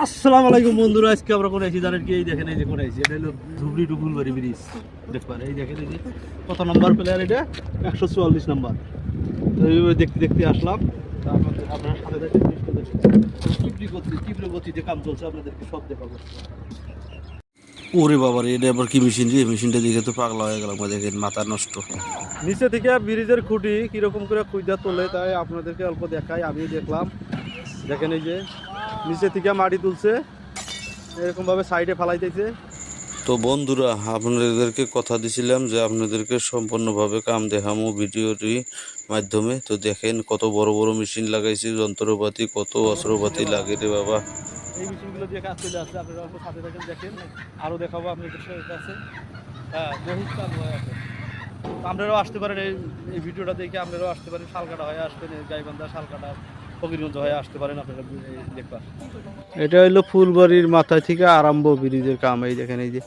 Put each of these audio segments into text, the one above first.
আসসালামু আলাইকুম বন্ধুরা, আজকে আমরা কোন আইছি জানেন কি? এই দেখেন, এই যে কোন আইছি, এটা হলো ধুবড়ি টু ফুলবাড়ি ব্রিজ। দেখবেন এই দেখেন, এই যে কত নম্বর প্লেয়ার, এটা 144 নম্বর। তো এইভাবে দেখতে দেখতে আসলাম। তা আপনার সাথে দেখেন তীব্র গতিতে কাম চলছে, আপনাদেরকে সব দেখাবো। ওরে বাবা রে, এটা আবার কি মেশিন রে? মেশিনটা দেখে তো পাগলা হয়ে গেলাম। দেখেন মাথা নষ্ট। নিচে থেকে ব্রিজের খুঁটি কিরকম করে খুঁজা তোলে তাই আপনাদেরকে অল্প দেখাই। আমি দেখলাম, দেখেন এই যে নিচে থেকে মাটি তুলছে, এরকম ভাবে সাইডে ফালাইতেছে। তো বন্ধুরা, আপনাদেরকে কথা দিছিলাম যে আপনাদেরকে সম্পূর্ণভাবে কাম দেখামো ভিডিওটির মাধ্যমে। তো দেখেন কত বড় বড় মেশিন লাগাইছে, যন্ত্রপাতি, কত অস্ত্রপাতি লাগে রে বাবা। এই মেশিনগুলো দিয়ে কাজ চলে আসছে, আপনারা অল্প সাথে থাকেন, দেখেন আরও দেখাবো আপনাদের কাছে। হ্যাঁ, বহুত কাজ হয়ে আছে। আপনারাও আসতে পারেন, এই ভিডিওটা দেখে আপনারাও আসতে পারেন। শালকাটা হয়ে আসবেন, গাইবান্ধা শালকাটা ফকিরগঞ্জ হয়ে আসতে পারেন আপনারা দেখবার। এটা হইলো ফুলবাড়ির মাথায় থেকে আরম্ভ ব্রিজের কাম। এই দেখেন, এই যে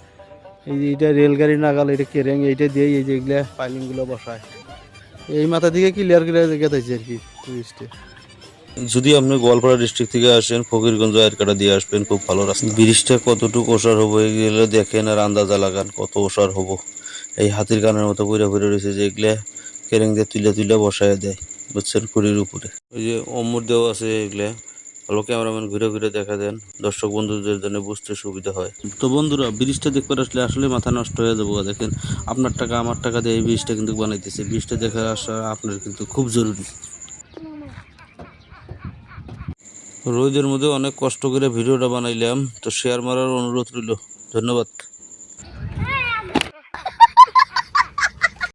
এটা রেলগাড়ি নাগাল, এটা কেরেং, এইটা দিয়ে এই যে এগুলা পাইলিংগুলো বসায়। এই মাথা থেকে ক্লিয়ার করে গেছে আর কি ব্রিজটা। যদি আপনি গোয়ালপাড়া ডিস্ট্রিক্ট থেকে আসেন, ফকিরগঞ্জ আয়ারকাটা দিয়ে আসবেন, খুব ভালো রাস্তা। ব্রিজটা কতটুকু ওসার হবো এগুলো দেখেন আর আন্দাজা লাগান কত ওসার হবো। এই হাতির কানের মতো পইরা পইরা রয়েছে, যে এগুলা কেরেং দিয়ে তুলে তুলে বসায় দেয়, বুঝছেন, কুড়ির উপরে। ওই যে অমর দেওয়া আছে, এগুলা ভালো ক্যামেরাম্যান ঘুরে ঘুরে দেখা দেন, দর্শক বন্ধুদের জন্য বুঝতে সুবিধা হয়। তো বন্ধুরা, ব্রিজটা দেখতে আসলে আসলে মাথা নষ্ট হয়ে যাবো। দেখেন আপনার টাকা আমার টাকা দিয়ে এই ব্রিজটা কিন্তু বানাইতেছে। ব্রিজটা দেখে আসা আপনার কিন্তু খুব জরুরি। রোদের মধ্যে অনেক কষ্ট করে ভিডিওটা বানাইলাম, তো শেয়ার মারার অনুরোধ রইল। ধন্যবাদ।